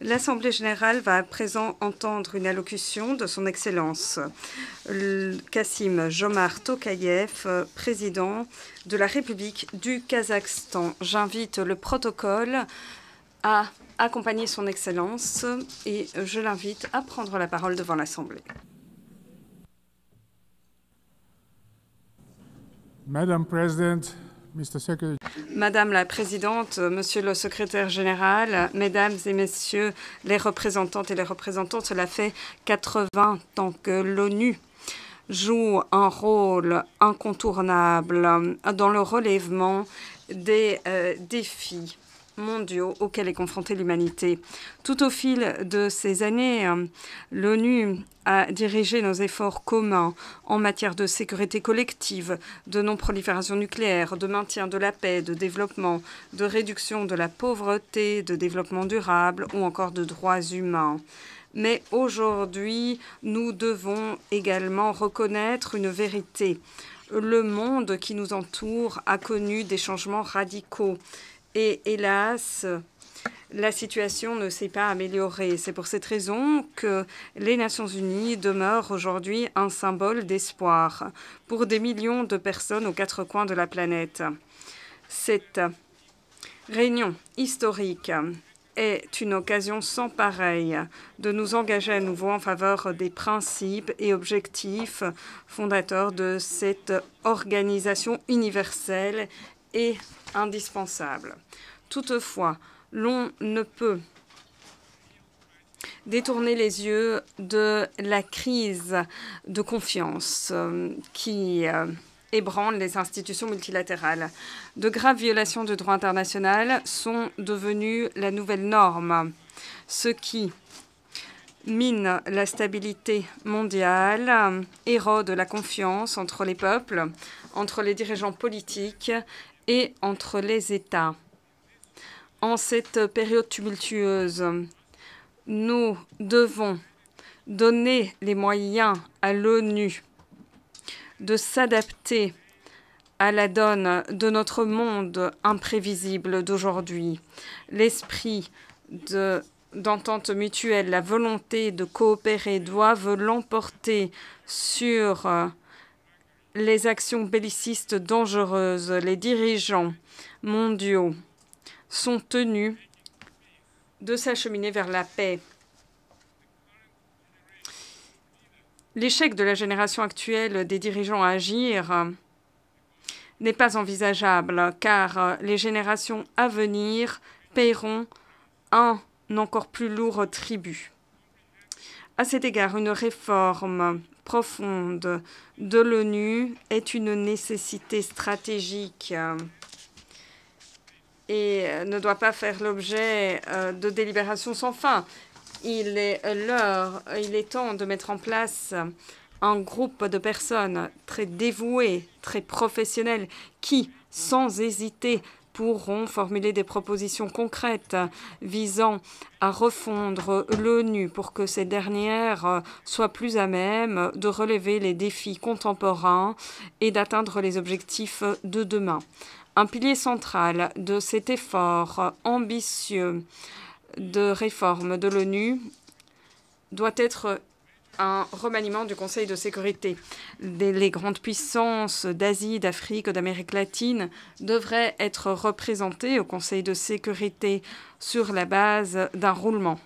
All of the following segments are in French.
L'Assemblée générale va à présent entendre une allocution de son Excellence Kassym-Jomart Tokayev, président de la République du Kazakhstan. J'invite le protocole à accompagner son Excellence et je l'invite à prendre la parole devant l'Assemblée. Madam President, Mr. Secretary. Madame la Présidente, Monsieur le Secrétaire général, Mesdames et Messieurs les représentantes et les représentants, cela fait 80 ans que l'ONU joue un rôle incontournable dans le relèvement des défis mondiaux auxquels est confrontée l'humanité. Tout au fil de ces années, l'ONU a dirigé nos efforts communs en matière de sécurité collective, de non-prolifération nucléaire, de maintien de la paix, de développement, de réduction de la pauvreté, de développement durable ou encore de droits humains. Mais aujourd'hui, nous devons également reconnaître une vérité. Le monde qui nous entoure a connu des changements radicaux. Et hélas, la situation ne s'est pas améliorée. C'est pour cette raison que les Nations unies demeurent aujourd'hui un symbole d'espoir pour des millions de personnes aux quatre coins de la planète. Cette réunion historique est une occasion sans pareille de nous engager à nouveau en faveur des principes et objectifs fondateurs de cette organisation universelle et indispensable. Toutefois, l'on ne peut détourner les yeux de la crise de confiance qui ébranle les institutions multilatérales. De graves violations du droit international sont devenues la nouvelle norme, ce qui mine la stabilité mondiale, érode la confiance entre les peuples, entre les dirigeants politiques et entre les États. En cette période tumultueuse, nous devons donner les moyens à l'ONU de s'adapter à la donne de notre monde imprévisible d'aujourd'hui. L'esprit d'entente mutuelle, la volonté de coopérer doivent l'emporter sur les actions bellicistes dangereuses. Les dirigeants mondiaux sont tenus de s'acheminer vers la paix. L'échec de la génération actuelle des dirigeants à agir n'est pas envisageable, car les générations à venir paieront un encore plus lourd tribut. À cet égard, une réforme profonde de l'ONU est une nécessité stratégique et ne doit pas faire l'objet de délibérations sans fin. Il est temps de mettre en place un groupe de personnes très dévouées, très professionnelles, qui, sans hésiter, pourront formuler des propositions concrètes visant à refondre l'ONU pour que cette dernière soit plus à même de relever les défis contemporains et d'atteindre les objectifs de demain. Un pilier central de cet effort ambitieux de réforme de l'ONU doit être un remaniement du Conseil de sécurité. Les grandes puissances d'Asie, d'Afrique, d'Amérique latine devraient être représentées au Conseil de sécurité sur la base d'un roulement.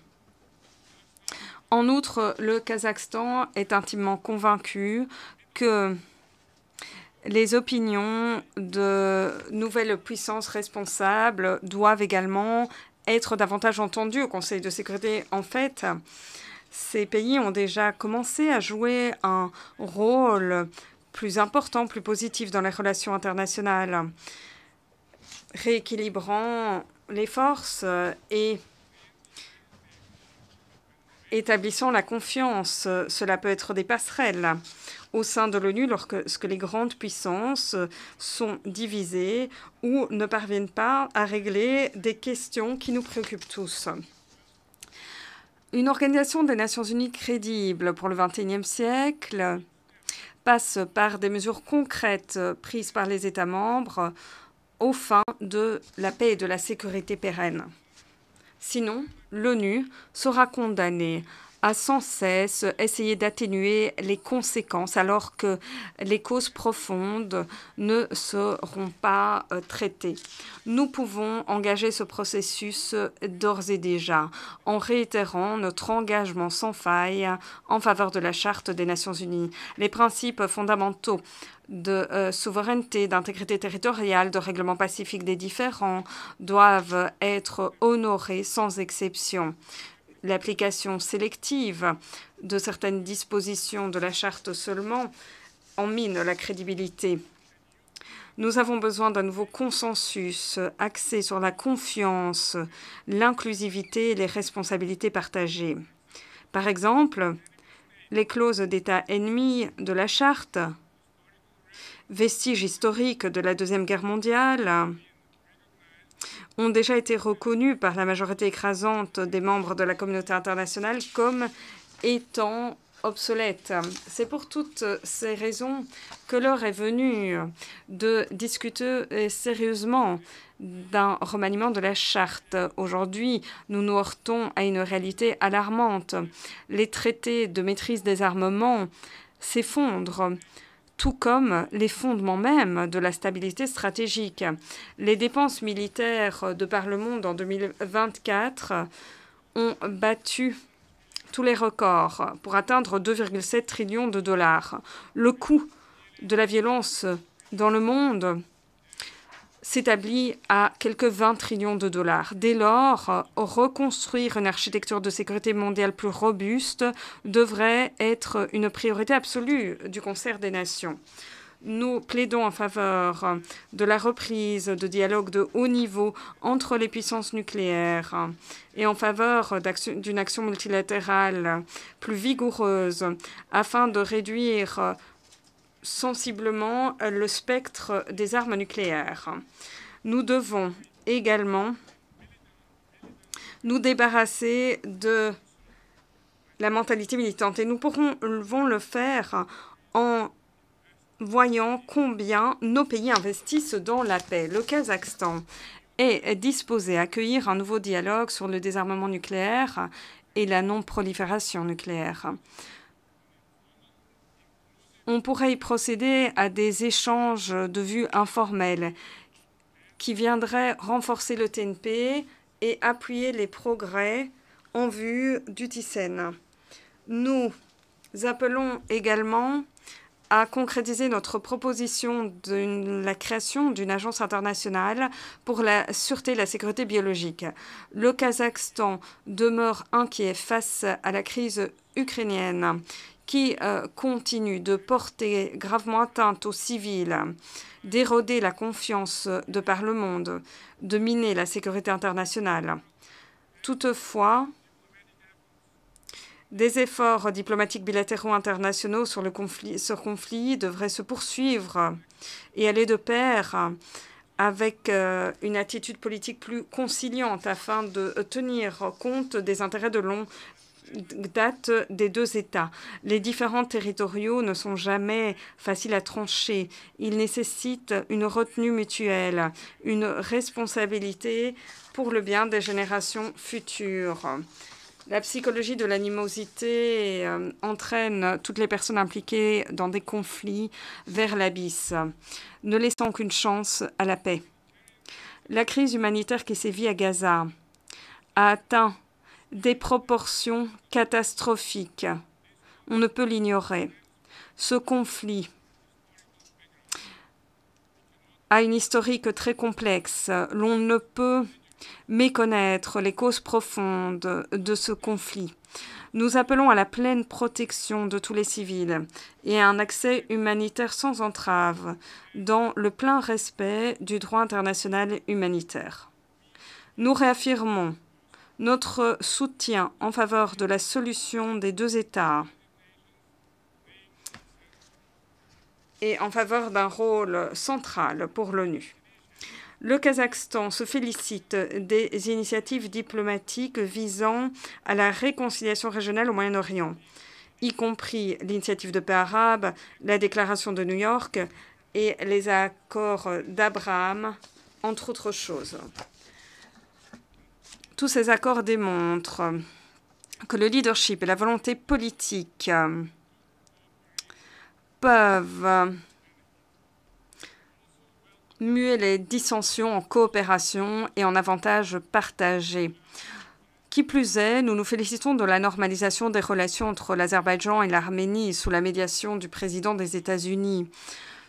En outre, le Kazakhstan est intimement convaincu que les opinions de nouvelles puissances responsables doivent également être davantage entendues au Conseil de sécurité. En fait, ces pays ont déjà commencé à jouer un rôle plus important, plus positif dans les relations internationales, rééquilibrant les forces et établissant la confiance. Cela peut être des passerelles au sein de l'ONU lorsque les grandes puissances sont divisées ou ne parviennent pas à régler des questions qui nous préoccupent tous. Une organisation des Nations unies crédible pour le XXIe siècle passe par des mesures concrètes prises par les États membres aux fins de la paix et de la sécurité pérenne. Sinon, l'ONU sera condamnée à sans cesse essayer d'atténuer les conséquences alors que les causes profondes ne seront pas traitées. Nous pouvons engager ce processus d'ores et déjà en réitérant notre engagement sans faille en faveur de la Charte des Nations Unies. Les principes fondamentaux de souveraineté, d'intégrité territoriale, de règlement pacifique des différends doivent être honorés sans exception. L'application sélective de certaines dispositions de la Charte seulement en mine la crédibilité. Nous avons besoin d'un nouveau consensus axé sur la confiance, l'inclusivité et les responsabilités partagées. Par exemple, les clauses d'État ennemi de la Charte, vestiges historiques de la Deuxième Guerre mondiale, ont déjà été reconnus par la majorité écrasante des membres de la communauté internationale comme étant obsolètes. C'est pour toutes ces raisons que l'heure est venue de discuter sérieusement d'un remaniement de la Charte. Aujourd'hui, nous nous heurtons à une réalité alarmante. Les traités de maîtrise des armements s'effondrent, tout comme les fondements même de la stabilité stratégique. Les dépenses militaires de par le monde en 2024 ont battu tous les records pour atteindre 2,7 trillions de dollars. Le coût de la violence dans le monde s'établit à quelques 20 trillions de dollars. Dès lors, reconstruire une architecture de sécurité mondiale plus robuste devrait être une priorité absolue du concert des nations. Nous plaidons en faveur de la reprise de dialogue de haut niveau entre les puissances nucléaires et en faveur d'une action multilatérale plus vigoureuse afin de réduire sensiblement le spectre des armes nucléaires. Nous devons également nous débarrasser de la mentalité militante et nous pourrons le faire en voyant combien nos pays investissent dans la paix. Le Kazakhstan est disposé à accueillir un nouveau dialogue sur le désarmement nucléaire et la non-prolifération nucléaire. On pourrait y procéder à des échanges de vues informels qui viendraient renforcer le TNP et appuyer les progrès en vue du Thyssen. Nous appelons également à concrétiser notre proposition de la création d'une agence internationale pour la sûreté et la sécurité biologique. Le Kazakhstan demeure inquiet face à la crise ukrainienne qui continue de porter gravement atteinte aux civils, d'éroder la confiance de par le monde, de miner la sécurité internationale. Toutefois, des efforts diplomatiques bilatéraux internationaux sur ce conflit devraient se poursuivre et aller de pair avec une attitude politique plus conciliante afin de tenir compte des intérêts de longue date des deux États. Les différends territoriaux ne sont jamais faciles à trancher. Ils nécessitent une retenue mutuelle, une responsabilité pour le bien des générations futures. La psychologie de l'animosité entraîne toutes les personnes impliquées dans des conflits vers l'abysse, ne laissant aucune chance à la paix. La crise humanitaire qui sévit à Gaza a atteint des proportions catastrophiques. On ne peut l'ignorer. Ce conflit a une historique très complexe. L'on ne peut méconnaître les causes profondes de ce conflit. Nous appelons à la pleine protection de tous les civils et à un accès humanitaire sans entrave dans le plein respect du droit international humanitaire. Nous réaffirmons notre soutien en faveur de la solution des deux États et en faveur d'un rôle central pour l'ONU. Le Kazakhstan se félicite des initiatives diplomatiques visant à la réconciliation régionale au Moyen-Orient, y compris l'initiative de paix arabe, la déclaration de New York et les accords d'Abraham, entre autres choses. Tous ces accords démontrent que le leadership et la volonté politique peuvent muer les dissensions en coopération et en avantages partagés. Qui plus est, nous nous félicitons de la normalisation des relations entre l'Azerbaïdjan et l'Arménie sous la médiation du président des États-Unis.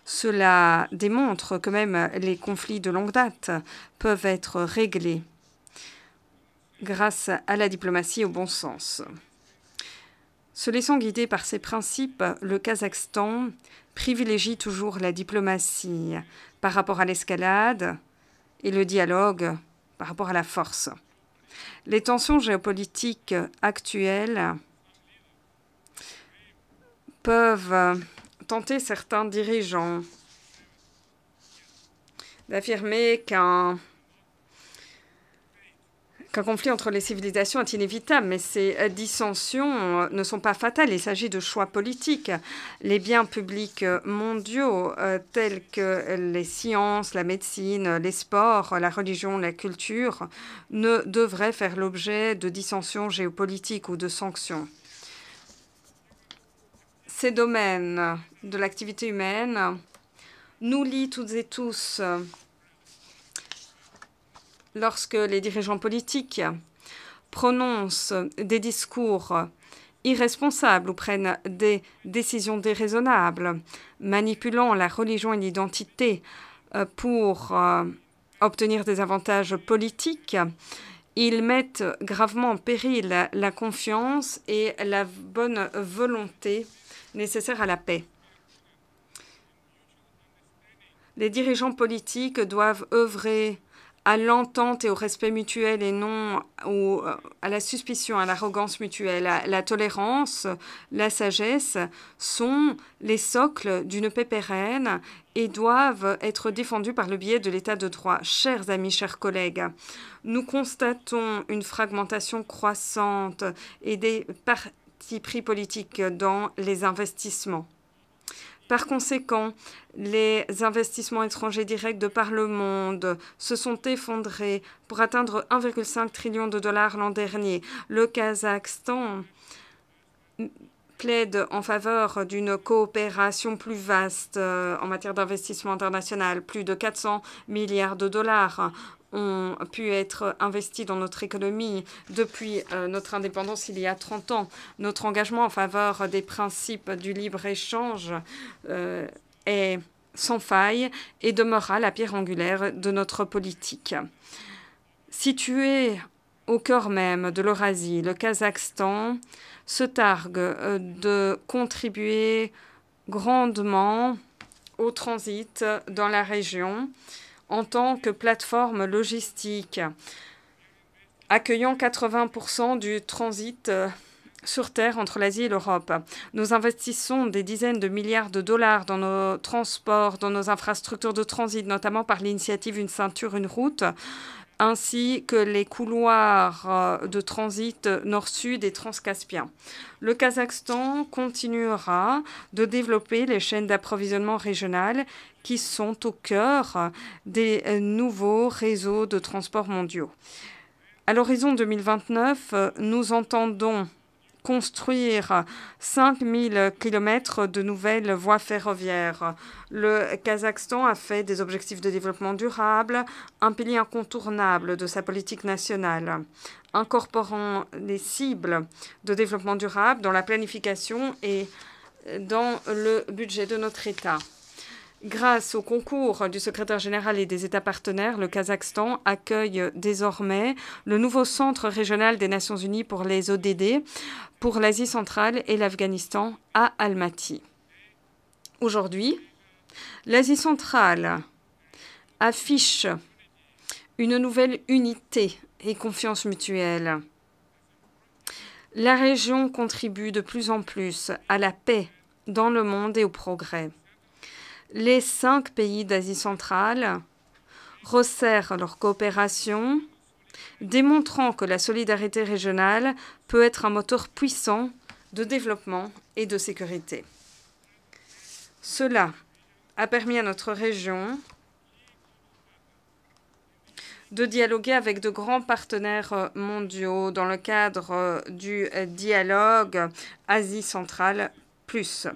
Cela démontre que même les conflits de longue date peuvent être réglés grâce à la diplomatie et au bon sens. Se laissant guider par ces principes, le Kazakhstan privilégie toujours la diplomatie par rapport à l'escalade et le dialogue par rapport à la force. Les tensions géopolitiques actuelles peuvent tenter certains dirigeants d'affirmer qu'un conflit entre les civilisations est inévitable, mais ces dissensions ne sont pas fatales. Il s'agit de choix politiques. Les biens publics mondiaux, tels que les sciences, la médecine, les sports, la religion, la culture, ne devraient faire l'objet de dissensions géopolitiques ou de sanctions. Ces domaines de l'activité humaine nous lient toutes et tous. Lorsque les dirigeants politiques prononcent des discours irresponsables ou prennent des décisions déraisonnables, manipulant la religion et l'identité pour obtenir des avantages politiques, ils mettent gravement en péril la confiance et la bonne volonté nécessaire à la paix. Les dirigeants politiques doivent œuvrer à l'entente et au respect mutuel et non à la suspicion, à l'arrogance mutuelle. La tolérance, la sagesse sont les socles d'une paix pérenne et doivent être défendus par le biais de l'état de droit. Chers amis, chers collègues, nous constatons une fragmentation croissante et des partis pris politiques dans les investissements. Par conséquent, les investissements étrangers directs de par le monde se sont effondrés pour atteindre 1,5 trillion de dollars l'an dernier. Le Kazakhstan plaide en faveur d'une coopération plus vaste en matière d'investissement international. Plus de 400 milliards de dollars ont pu être investis dans notre économie depuis notre indépendance il y a 30 ans. Notre engagement en faveur des principes du libre-échange est sans faille et demeurera la pierre angulaire de notre politique. Situé au cœur même de l'Eurasie, le Kazakhstan se targue de contribuer grandement au transit dans la région en tant que plateforme logistique, accueillant 80% du transit sur Terre entre l'Asie et l'Europe. Nous investissons des dizaines de milliards de dollars dans nos transports, dans nos infrastructures de transit, notamment par l'initiative Une ceinture, une route, ainsi que les couloirs de transit nord-sud et transcaspien. Le Kazakhstan continuera de développer les chaînes d'approvisionnement régionales qui sont au cœur des nouveaux réseaux de transport mondiaux. À l'horizon 2029, nous entendons construire 5000 km de nouvelles voies ferroviaires. Le Kazakhstan a fait des objectifs de développement durable un pilier incontournable de sa politique nationale, incorporant les cibles de développement durable dans la planification et dans le budget de notre État. Grâce au concours du secrétaire général et des États partenaires, le Kazakhstan accueille désormais le nouveau centre régional des Nations Unies pour les ODD pour l'Asie centrale et l'Afghanistan à Almaty. Aujourd'hui, l'Asie centrale affiche une nouvelle unité et confiance mutuelle. La région contribue de plus en plus à la paix dans le monde et au progrès. Les 5 pays d'Asie centrale resserrent leur coopération, démontrant que la solidarité régionale peut être un moteur puissant de développement et de sécurité. Cela a permis à notre région de dialoguer avec de grands partenaires mondiaux dans le cadre du dialogue Asie centrale plus.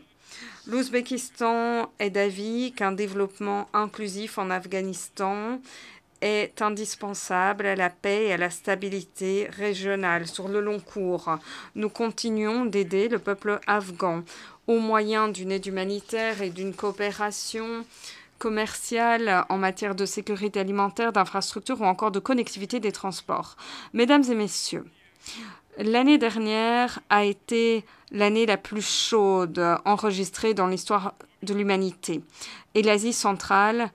L'Ouzbékistan est d'avis qu'un développement inclusif en Afghanistan est indispensable à la paix et à la stabilité régionale sur le long cours. Nous continuons d'aider le peuple afghan au moyen d'une aide humanitaire et d'une coopération commerciale en matière de sécurité alimentaire, d'infrastructures ou encore de connectivité des transports. Mesdames et messieurs, l'année dernière a été l'année la plus chaude enregistrée dans l'histoire de l'humanité et l'Asie centrale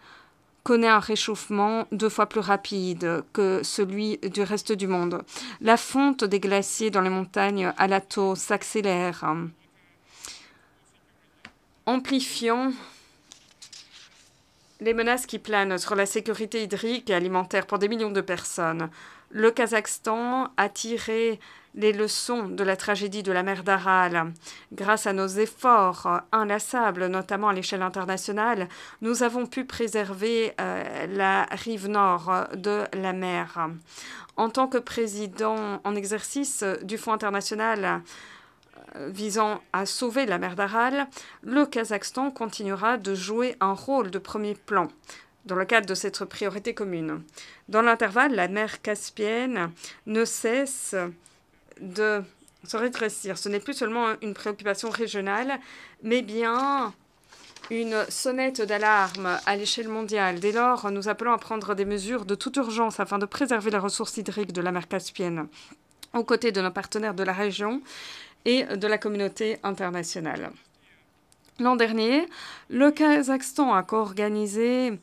connaît un réchauffement 2 fois plus rapide que celui du reste du monde. La fonte des glaciers dans les montagnes Alato s'accélère, amplifiant les menaces qui planent sur la sécurité hydrique et alimentaire pour des millions de personnes. Le Kazakhstan a tiré les leçons de la tragédie de la mer d'Aral. Grâce à nos efforts inlassables, notamment à l'échelle internationale, nous avons pu préserver la rive nord de la mer. En tant que président en exercice du Fonds international visant à sauver la mer d'Aral, le Kazakhstan continuera de jouer un rôle de premier plan dans le cadre de cette priorité commune. Dans l'intervalle, la mer Caspienne ne cesse de se rétrécir. Ce n'est plus seulement une préoccupation régionale, mais bien une sonnette d'alarme à l'échelle mondiale. Dès lors, nous appelons à prendre des mesures de toute urgence afin de préserver les ressources hydriques de la mer Caspienne, aux côtés de nos partenaires de la région et de la communauté internationale. L'an dernier, le Kazakhstan a co-organisé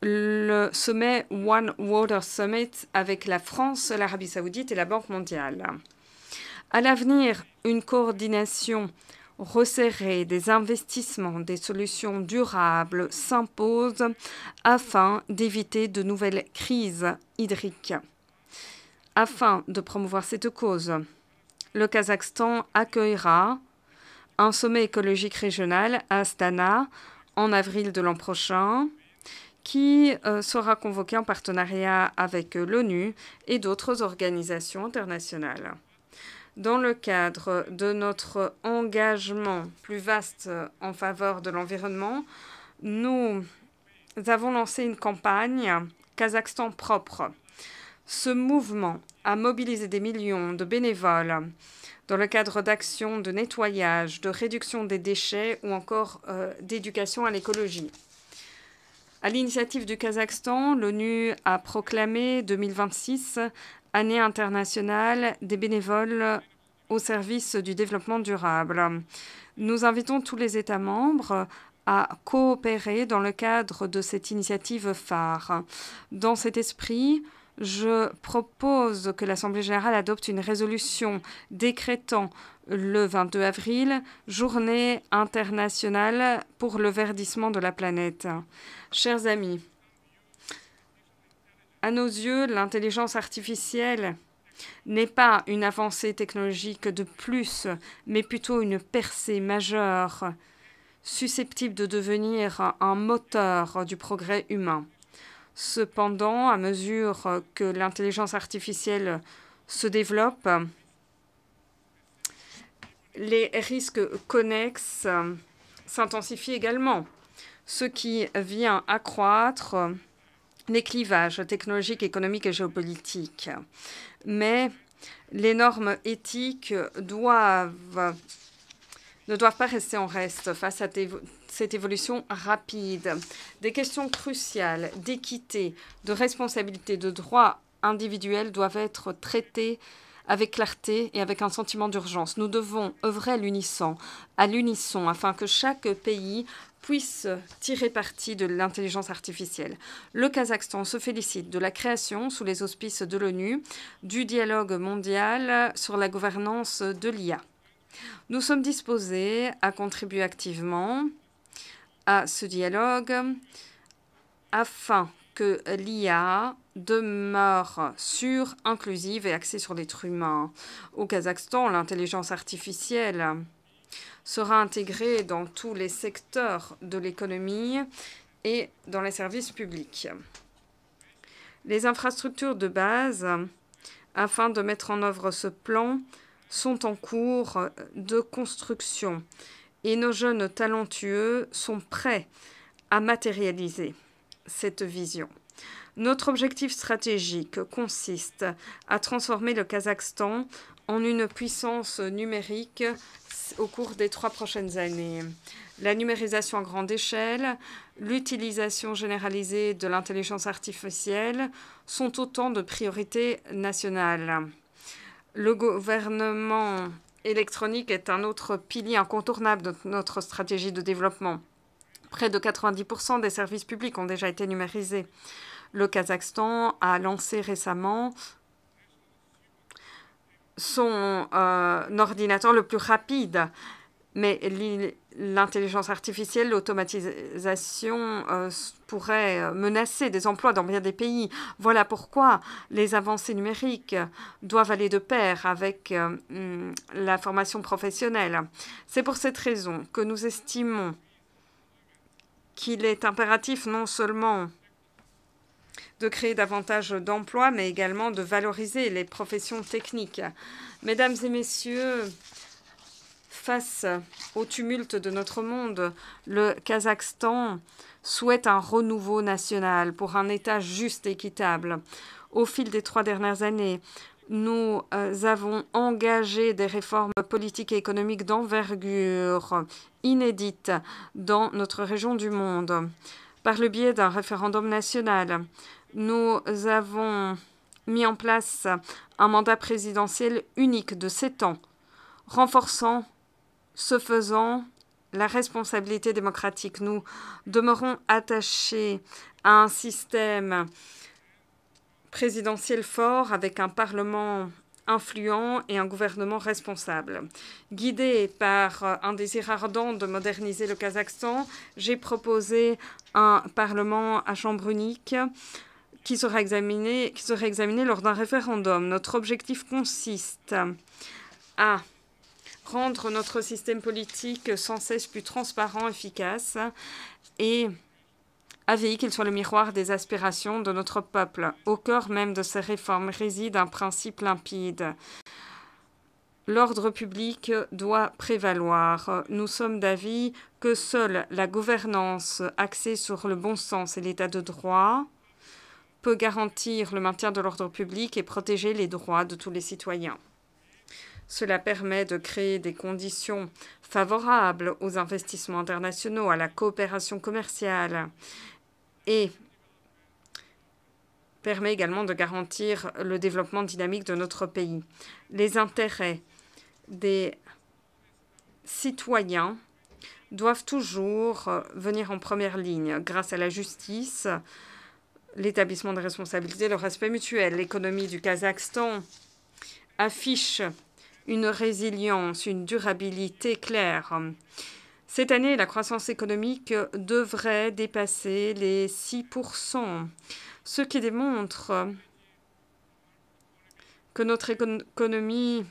le sommet One Water Summit avec la France, l'Arabie saoudite et la Banque mondiale. À l'avenir, une coordination resserrée des investissements, des solutions durables s'impose afin d'éviter de nouvelles crises hydriques. Afin de promouvoir cette cause, le Kazakhstan accueillera un sommet écologique régional à Astana en avril de l'an prochain, qui sera convoqué en partenariat avec l'ONU et d'autres organisations internationales. Dans le cadre de notre engagement plus vaste en faveur de l'environnement, nous avons lancé une campagne Kazakhstan propre. Ce mouvement a mobilisé des millions de bénévoles dans le cadre d'actions de nettoyage, de réduction des déchets ou encore d'éducation à l'écologie. À l'initiative du Kazakhstan, l'ONU a proclamé 2026 Année internationale des bénévoles au service du développement durable. Nous invitons tous les États membres à coopérer dans le cadre de cette initiative phare. Dans cet esprit, je propose que l'Assemblée générale adopte une résolution décrétant le 22 avril, Journée internationale pour le verdissement de la planète. Chers amis, à nos yeux, l'intelligence artificielle n'est pas une avancée technologique de plus, mais plutôt une percée majeure, susceptible de devenir un moteur du progrès humain. Cependant, à mesure que l'intelligence artificielle se développe, les risques connexes s'intensifient également, ce qui vient accroître les clivages technologiques, économiques et géopolitiques. Mais les normes éthiques ne doivent pas rester en reste face à cette évolution rapide. Des questions cruciales d'équité, de responsabilité, de droits individuels doivent être traitées avec clarté et avec un sentiment d'urgence. Nous devons œuvrer à l'unisson afin que chaque pays puisse tirer parti de l'intelligence artificielle. Le Kazakhstan se félicite de la création, sous les auspices de l'ONU, du dialogue mondial sur la gouvernance de l'IA. Nous sommes disposés à contribuer activement à ce dialogue afin que l'IA demeure sûre, inclusive et axée sur l'être humain. Au Kazakhstan, l'intelligence artificielle sera intégrée dans tous les secteurs de l'économie et dans les services publics. Les infrastructures de base, afin de mettre en œuvre ce plan, sont en cours de construction et nos jeunes talentueux sont prêts à matérialiser cette vision. Notre objectif stratégique consiste à transformer le Kazakhstan en une puissance numérique au cours des 3 prochaines années. La numérisation à grande échelle, l'utilisation généralisée de l'intelligence artificielle sont autant de priorités nationales. Le gouvernement électronique est un autre pilier incontournable de notre stratégie de développement. Près de 90% des services publics ont déjà été numérisés. Le Kazakhstan a lancé récemment son ordinateur le plus rapide, mais l'intelligence artificielle, l'automatisation pourrait menacer des emplois dans bien des pays. Voilà pourquoi les avancées numériques doivent aller de pair avec la formation professionnelle. C'est pour cette raison que nous estimons qu'il est impératif non seulement de créer davantage d'emplois, mais également de valoriser les professions techniques. Mesdames et messieurs, face au tumulte de notre monde, le Kazakhstan souhaite un renouveau national pour un État juste et équitable. Au fil des 3 dernières années, nous avons engagé des réformes politiques et économiques d'envergure inédites dans notre région du monde. Par le biais d'un référendum national, nous avons mis en place un mandat présidentiel unique de 7 ans, renforçant, ce faisant, la responsabilité démocratique. Nous demeurons attachés à un système présidentiel fort avec un parlement influent et un gouvernement responsable. Guidé par un désir ardent de moderniser le Kazakhstan, j'ai proposé un parlement à chambre unique qui sera examiné lors d'un référendum. Notre objectif consiste à rendre notre système politique sans cesse plus transparent, efficace et à veiller qu'il soit le miroir des aspirations de notre peuple. Au cœur même de ces réformes réside un principe limpide. L'ordre public doit prévaloir. Nous sommes d'avis que seule la gouvernance axée sur le bon sens et l'état de droit peut garantir le maintien de l'ordre public et protéger les droits de tous les citoyens. Cela permet de créer des conditions favorables aux investissements internationaux, à la coopération commerciale et permet également de garantir le développement dynamique de notre pays. Les intérêts des citoyens doivent toujours venir en première ligne grâce à la justice, l'établissement de responsabilités, le respect mutuel. L'économie du Kazakhstan affiche une résilience, une durabilité claire. Cette année, la croissance économique devrait dépasser les 6%, ce qui démontre que notre économie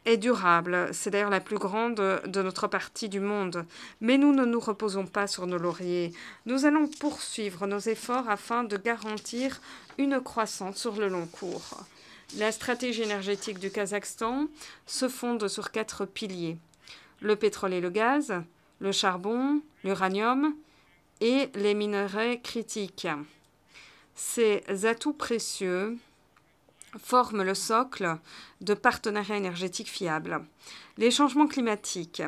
est durable. C'est d'ailleurs la plus grande de notre partie du monde. Mais nous ne nous reposons pas sur nos lauriers. Nous allons poursuivre nos efforts afin de garantir une croissance sur le long cours. La stratégie énergétique du Kazakhstan se fonde sur 4 piliers. Le pétrole et le gaz, le charbon, l'uranium et les minerais critiques. Ces atouts précieux forment le socle de partenariats énergétiques fiables. Les changements climatiques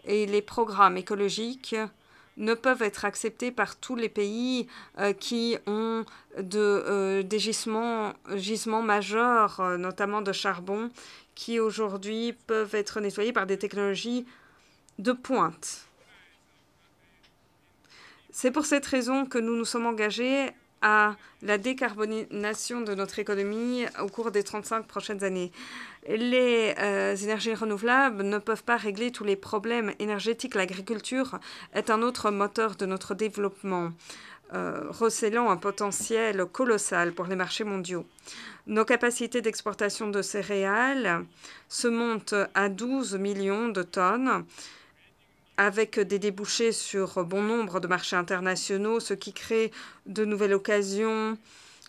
et les programmes écologiques ne peuvent être acceptés par tous les pays qui ont des gisements majeurs, notamment de charbon, qui aujourd'hui peuvent être nettoyés par des technologies de pointe. C'est pour cette raison que nous nous sommes engagés à la décarbonation de notre économie au cours des 35 prochaines années. Les énergies renouvelables ne peuvent pas régler tous les problèmes énergétiques. L'agriculture est un autre moteur de notre développement, recélant un potentiel colossal pour les marchés mondiaux. Nos capacités d'exportation de céréales se montent à 12 millions de tonnes, avec des débouchés sur bon nombre de marchés internationaux, ce qui crée de nouvelles occasions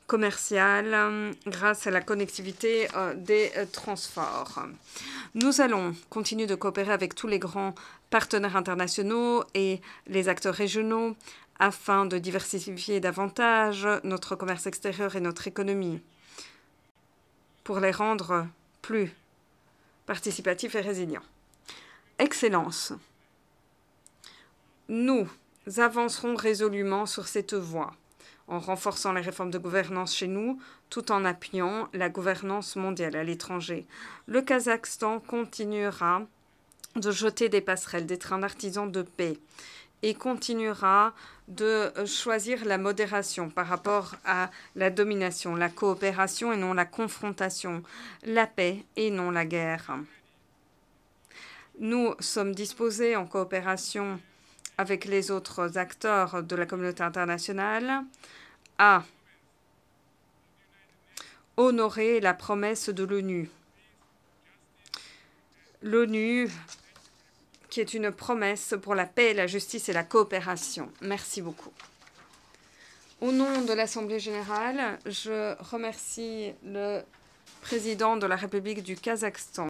commerciale grâce à la connectivité des transports. Nous allons continuer de coopérer avec tous les grands partenaires internationaux et les acteurs régionaux afin de diversifier davantage notre commerce extérieur et notre économie pour les rendre plus participatifs et résilients. Excellence, nous avancerons résolument sur cette voie en renforçant les réformes de gouvernance chez nous, tout en appuyant la gouvernance mondiale à l'étranger. Le Kazakhstan continuera de jeter des passerelles, d'être un artisan de paix et continuera de choisir la modération par rapport à la domination, la coopération et non la confrontation, la paix et non la guerre. Nous sommes disposés en coopération avec les autres acteurs de la communauté internationale à honorer la promesse de l'ONU. L'ONU qui est une promesse pour la paix, la justice et la coopération. Merci beaucoup. Au nom de l'Assemblée générale, je remercie le président de la République du Kazakhstan.